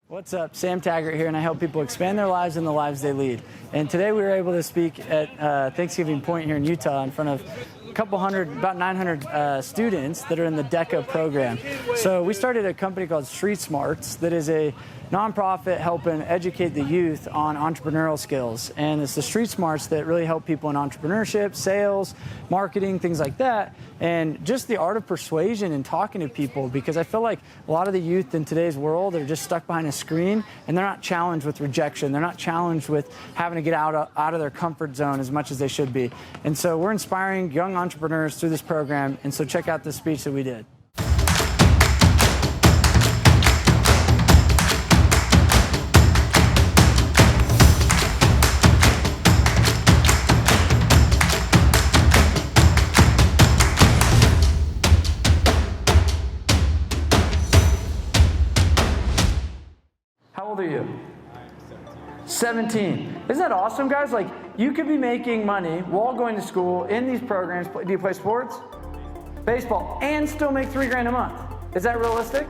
What's up? Sam Taggart here, and I help people expand their lives and the lives they lead. And today we were able to speak at Thanksgiving Point here in Utah in front of a couple hundred, about 900 students that are in the DECA program. So we started a company called Street Smarts that is a nonprofit helping educate the youth on entrepreneurial skills. And it's the Street Smarts that really help people in entrepreneurship, sales, marketing, things like that. And just the art of persuasion and talking to people, because I feel like a lot of the youth in today's world are just stuck behind a screen and they're not challenged with rejection. They're not challenged with having to get out of their comfort zone as much as they should be. And so we're inspiring young entrepreneurs through this program. And so check out this speech that we did. How old are you? 17. Isn't that awesome, guys? Like, you could be making money while going to school in these programs. Do you play sports? Baseball. And still make $3,000 a month. Is that realistic?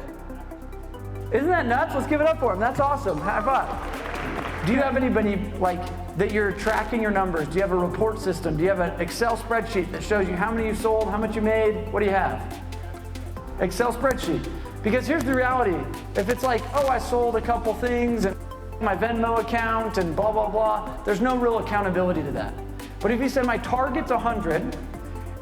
Isn't that nuts? Let's give it up for him. That's awesome. High five. Do you have anybody like that you're tracking your numbers? Do you have a report system? Do you have an Excel spreadsheet that shows you how many you sold, how much you made? What do you have? Excel spreadsheet. Because here's the reality. If it's like, oh, I sold a couple things and my Venmo account and blah, blah, blah, there's no real accountability to that. But if you said my target's 100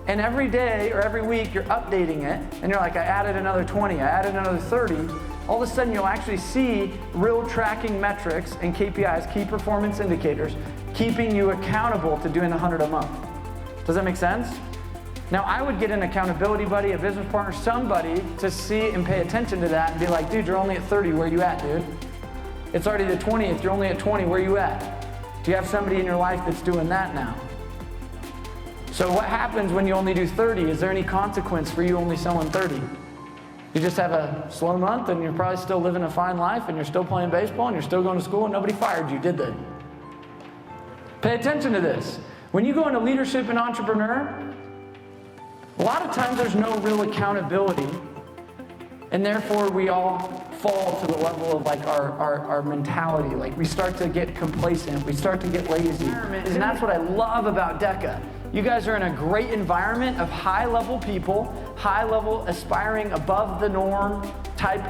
and every day or every week you're updating it and you're like, I added another 20, I added another 30, all of a sudden you'll actually see real tracking metrics and KPIs, key performance indicators, keeping you accountable to doing the 100 a month. Does that make sense? Now, I would get an accountability buddy, a business partner, somebody to see and pay attention to that and be like, dude, you're only at 30, where you at, dude? It's already the 20th, you're only at 20, where you at? Do you have somebody in your life that's doing that now? So what happens when you only do 30? Is there any consequence for you only selling 30? You just have a slow month and you're probably still living a fine life and you're still playing baseball and you're still going to school and nobody fired you, did they? Pay attention to this. When you go into leadership and entrepreneur, a lot of times there's no real accountability, and therefore we all fall to the level of like our mentality. Like we start to get complacent, we start to get lazy. And that's what I love about DECA. You guys are in a great environment of high-level people, high-level aspiring above the norm type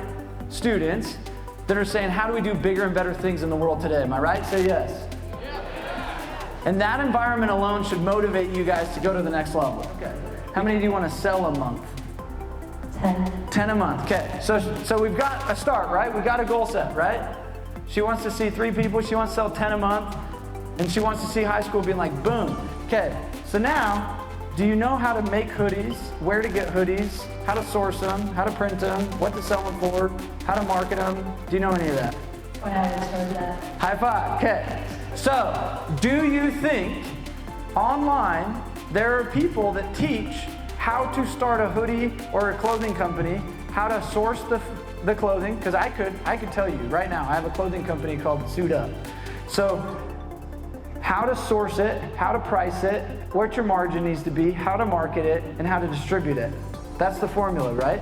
students that are saying, how do we do bigger and better things in the world today? Am I right? Say yes. And that environment alone should motivate you guys to go to the next level. Okay. How many do you want to sell a month? 10. 10 a month. Okay, so we've got a start, right? We've got a goal set, right? She wants to see 3 people. She wants to sell 10 a month. And she wants to see high school being like, boom. Okay, so now, do you know how to make hoodies, where to get hoodies, how to source them, how to print them, what to sell them for, how to market them? Do you know any of that? When I was told that. High five. Okay, so do you think online there are people that teach how to start a hoodie or a clothing company, how to source the clothing? Because I could tell you right now, I have a clothing company called Suit Up. So how to source it, how to price it, what your margin needs to be, how to market it, and how to distribute it. That's the formula, right?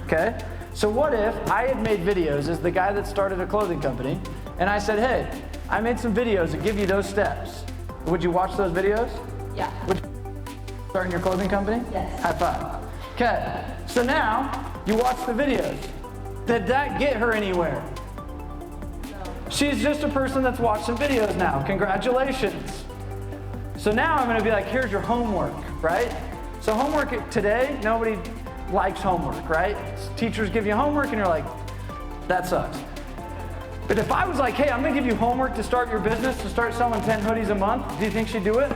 Okay? So what if I had made videos as the guy that started a clothing company, and I said, hey, I made some videos that give you those steps. Would you watch those videos? Yeah. Would you start your clothing company? Yes. High five. Okay, so now you watch the videos. Did that get her anywhere? No. She's just a person that's watching videos now. Congratulations. So now I'm gonna be like, here's your homework, right? So homework today, nobody likes homework, right? Teachers give you homework and you're like, that sucks. But if I was like, hey, I'm gonna give you homework to start your business, to start selling 10 hoodies a month, do you think she'd do it?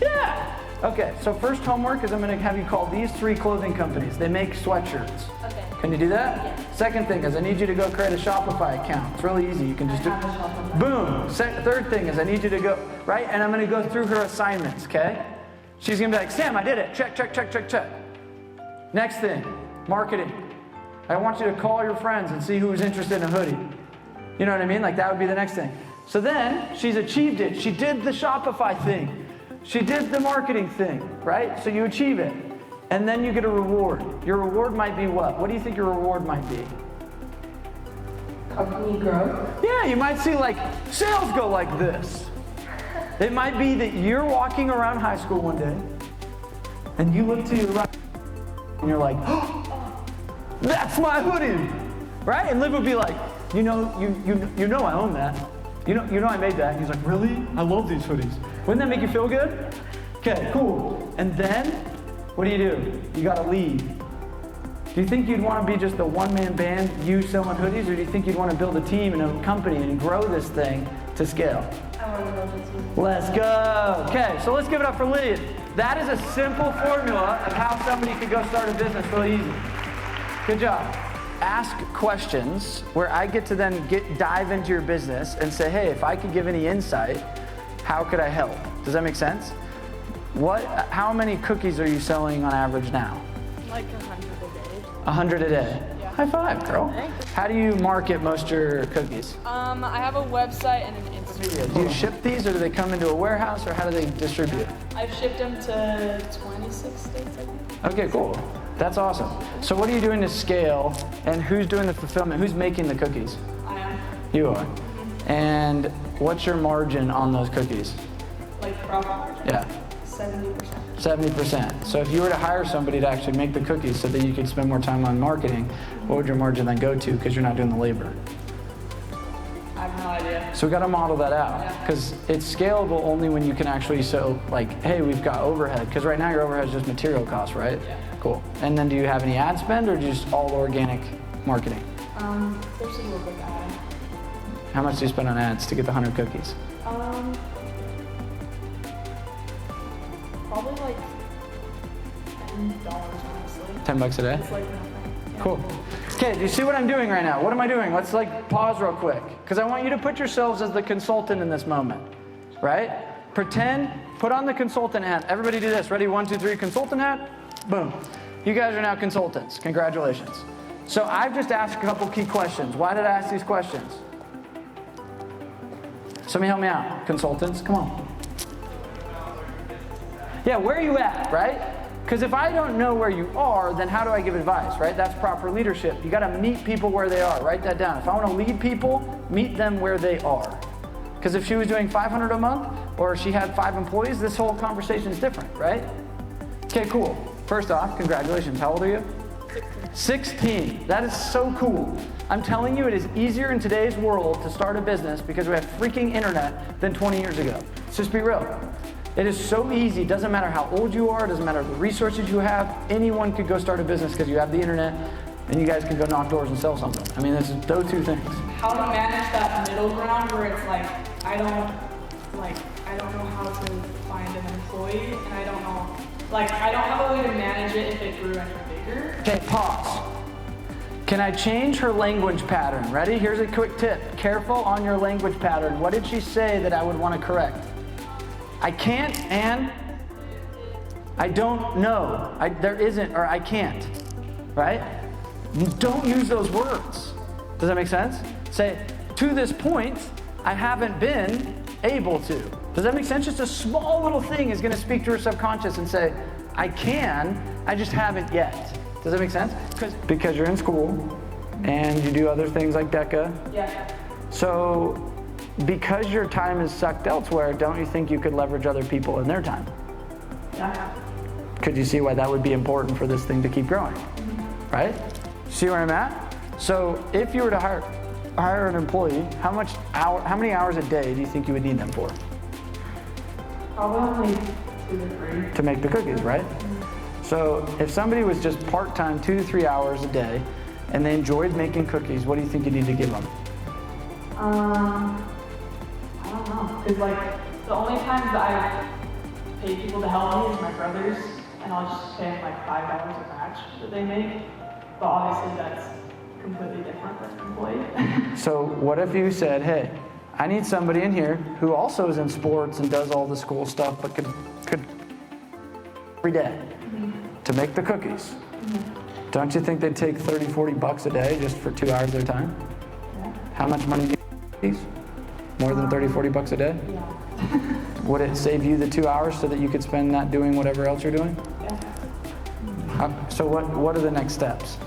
Yeah. Okay, so first homework is I'm going to have you call these 3 clothing companies. They make sweatshirts. Okay. Can you do that? Yeah. Second thing is I need you to go create a Shopify account. It's really easy. You can just do it. Boom. Third thing is I need you to go, right? And I'm going to go through her assignments, okay? She's going to be like, Sam, I did it. Check, check, check, check, check. Next thing, marketing. I want you to call your friends and see who's interested in a hoodie. You know what I mean? Like that would be the next thing. So then she's achieved it. She did the Shopify thing. She did the marketing thing, right? So you achieve it. And then you get a reward. Your reward might be what? What do you think your reward might be? company grow. Yeah, you might see like sales go like this. It might be that you're walking around high school one day and you look to your right and you're like, oh, that's my hoodie, right? And Liv would be like, you know I own that. You know I made that. And he's like, really? I love these hoodies. Wouldn't that make you feel good? Okay, cool. And then, what do? You gotta lead. Do you think you'd want to be just a one-man band, you selling hoodies, or do you think you'd want to build a team and a company and grow this thing to scale? I want to build a team. Let's go. Okay, so let's give it up for Lee. That is a simple formula of how somebody could go start a business really easy. Good job. Ask questions where I get to then dive into your business and say, hey, if I could give any insight, how could I help? Does that make sense? How many cookies are you selling on average now? Like 100 a day. 100 a day. Yeah. High five, girl. Thanks. How do you market most of your cookies? I have a website and an Instagram. Do you ship these, or do they come into a warehouse, or how do they distribute? I've shipped them to 26 states, I think. Okay, cool. That's awesome. So what are you doing to scale, and who's doing the fulfillment? Who's making the cookies? I am. You are. And what's your margin on those cookies? Like profit margin? Yeah. 70%. 70%. So if you were to hire somebody to actually make the cookies so that you could spend more time on marketing, what would your margin then go to, because you're not doing the labor? I have no idea. So we got to model that out, because it's scalable only when you can actually show, like, hey, we've got overhead, because right now your overhead is just material costs, right? Yeah. Cool. And then do you have any ad spend, or just all organic marketing? There's a little bit of ad. How much do you spend on ads to get the 100 cookies? Probably like $10, honestly. $10 a day? It's like nothing. Yeah. Cool. Okay, do you see what I'm doing right now? What am I doing? Let's like pause real quick, because I want you to put yourselves as the consultant in this moment, right? Pretend, put on the consultant hat. Everybody do this. Ready? 1, 2, 3, consultant hat. Boom. You guys are now consultants. Congratulations. So I've just asked a couple key questions. Why did I ask these questions? Somebody help me out. Consultants, come on. Yeah, where are you at, right? Because if I don't know where you are, then how do I give advice, right? That's proper leadership. You got to meet people where they are. Write that down. If I want to lead people, meet them where they are. Because if she was doing $500 a month, or she had 5 employees, this whole conversation is different, right? Okay, cool. First off, congratulations. How old are you? 16. That is so cool. I'm telling you, it is easier in today's world to start a business because we have freaking internet than 20 years ago. Let's just be real. It is so easy. It doesn't matter how old you are. It doesn't matter the resources you have. Anyone could go start a business because you have the internet, and you guys can go knock doors and sell something. I mean, it's those two things. How to manage that middle ground where it's like, I don't know how to find an employee, and I don't have a way to manage it if it grew any bigger. Okay, pause. Can I change her language pattern? Ready? Here's a quick tip. Careful on your language pattern. What did she say that I would want to correct? I can't and I don't know. There isn't, or I can't, right? Don't use those words. Does that make sense? Say, to this point, I haven't been able to. Does that make sense? Just a small little thing is going to speak to her subconscious and say, I can, I just haven't yet. Does that make sense? Because you're in school and you do other things like DECA. Yeah. So because your time is sucked elsewhere, don't you think you could leverage other people in their time? Yeah. Could you see why that would be important for this thing to keep growing? Right? See where I'm at? So if you were to hire an employee, how many hours a day do you think you would need them for? Probably only 2 to 3. To make the cookies, right? So if somebody was just part-time 2 to 3 hours a day and they enjoyed making cookies, what do you think you need to give them? I don't know. Because like the only times that I pay people to help me is my brothers, and I'll just pay them like $5 a batch that they make. But obviously that's completely different than an employee. So what if you said, hey, I need somebody in here who also is in sports and does all the school stuff, but could every day to make the cookies. Don't you think they'd take $30, $40 a day just for 2 hours of their time? Yeah. How much money do you make these? More than $30, $40 a day? Yeah. Would it save you the 2 hours so that you could spend that doing whatever else you're doing? Yeah. So what are the next steps?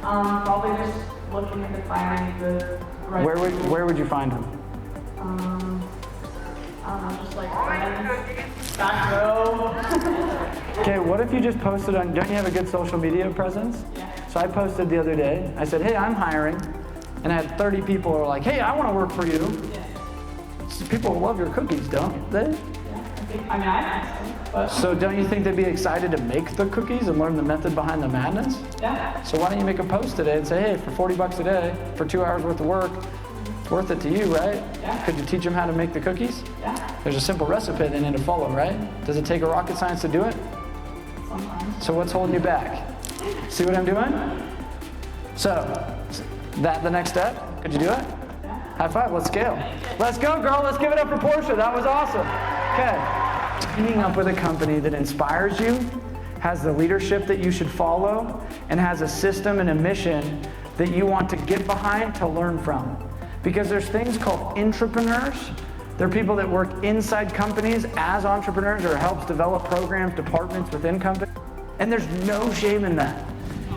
Probably just looking into finding the right. Where would you find him? I don't know, just like friends, back row. Okay, what if you just posted on, don't you have a good social media presence? Yeah. So I posted the other day, I said, hey, I'm hiring. And I had 30 people who were like, hey, I want to work for you. Yeah. So people love your cookies, don't they? Yeah, I think so. But So don't you think they'd be excited to make the cookies and learn the method behind the madness? yeah. So why don't you make a post today and say, hey, for 40 bucks a day, for 2 hours worth of work, it's worth it to you, right? Yeah. Could you teach them how to make the cookies? Yeah. There's a simple recipe they need to follow, right? Does it take a rocket science to do it? Sometimes. So what's holding you back? See what I'm doing? So, that the next step? Could you do it? Yeah. High five, let's scale. Let's go, girl, let's give it up for Portia. That was awesome. Okay. Teaming up with a company that inspires you, has the leadership that you should follow, and has a system and a mission that you want to get behind to learn from. Because there's things called intrapreneurs. They're people that work inside companies as entrepreneurs or helps develop programs, departments within companies. And there's no shame in that.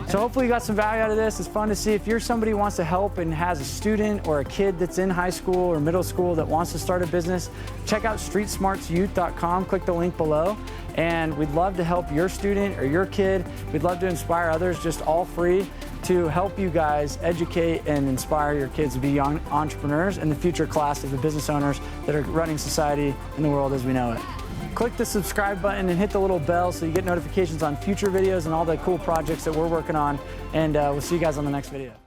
So hopefully you got some value out of this. It's fun to see if you're somebody who wants to help and has a student or a kid that's in high school or middle school that wants to start a business, check out streetsmartsyouth.com, click the link below, and we'd love to help your student or your kid. We'd love to inspire others, just all free, to help you guys educate and inspire your kids to be young entrepreneurs and the future class of the business owners that are running society and the world as we know it. Click the subscribe button and hit the little bell so you get notifications on future videos and all the cool projects that we're working on. And we'll see you guys on the next video.